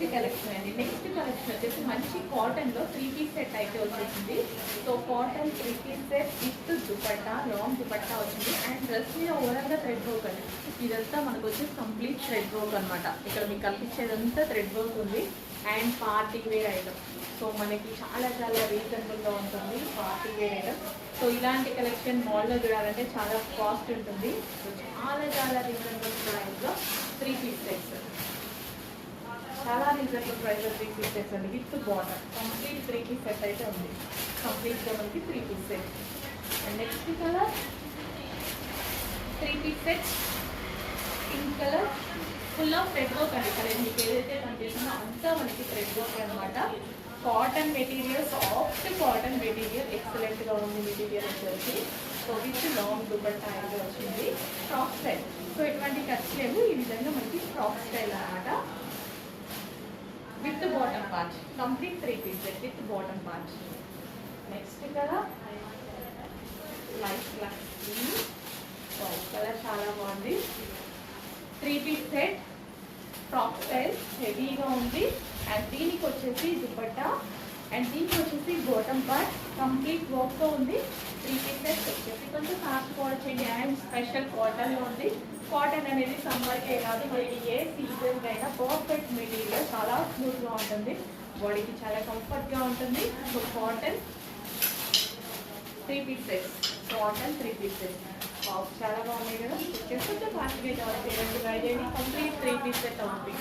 Next collection అండి. Next collection వచ్చేసి మంచి కాటన్లో 3 పీస్ సెట్ అయితే వచ్చేసింది. So cotton 3 piece set with dupatta, long dupatta వచ్చింది. అండ్ డ్రెస్ మీద ఓవరాల్గా థ్రెడ్ వర్క్ అండి. ఇదంతా మనకు వచ్చేసి కంప్లీట్ థ్రెడ్ వర్క్ అనమాట. ఇక్కడ మీకు కనిపించేదంతా థ్రెడ్ వర్క్ ఉంది. And party wear item. So మనకి చాలా చాలా రీజనబుల్గా ఉంటుంది పార్టీ వేర్ ఐటమ్. సో ఇలాంటి కలెక్షన్ మాల్లో చూడాలంటే చాలా కాస్ట్ ఉంటుంది. సో చాలా చాలా రీజనబుల్ ప్రైస్లో 3 పీస్ సెట్స్, చాలా రీజనబుల్ ప్రైస్లో 3 పీస్ సెట్స్ అండి. With bottom complete 3 piece set అయితే ఉంది. కంప్లీట్గా మనకి 3 piece set. And next colour 3 piece set pink colour, full of thread work అండి. ఇక్కడ మీకు ఏదైతే కనిపిస్తుందో అంతా మనకి థ్రెడ్ వర్క్ అనమాట. Cotton material, soft cotton material, ఎక్సలెంట్గా ఉంది మెటీరియల్ వచ్చేసి. సో విత్ లాంగ్ దుపట్టా అయితే వచ్చింది. Frock style. సో ఎటువంటి ఖర్చు లేవు. ఈ విధంగా మనకి ఫ్రాక్ స్టైల్ అనమాట. With bottom part, complete 3 piece set with bottom part. Next colour light black. Colour చాలా బాగుంది. 3 పీస్ సెట్ ఫ్రాక్ స్టైల్, హెవీగా ఉంది. అండ్ దీనికి వచ్చేసి దుపట్టా, అండ్ దీనికి వచ్చేసి బాటమ్ పార్ట్ కంప్లీట్ వర్క్తో ఉంది. 3 పీస్ సెట్ వచ్చేసి కొంచెం ఫాస్ట్ వాష్ చేయండి. అండ్ స్పెషల్ కాటన్లో ఉంది. కాటన్ అనేది సమ్మర్కే కాదు, మనకి ఏ సీజన్ అయినా పర్ఫెక్ట్ మెటీరియల్, చాలా స్మూత్గా ఉంటుంది, బాడీకి చాలా కంఫర్ట్గా ఉంటుంది. So cotton 3 piece set, cotton 3 piece set చాలా బాగున్నాయి కదా. కొంచెం ఫాస్ట్గా కావాలి, ట్రై చేయండి. కంప్లీట్ 3 పీస్ సెట్ అవుతుంది.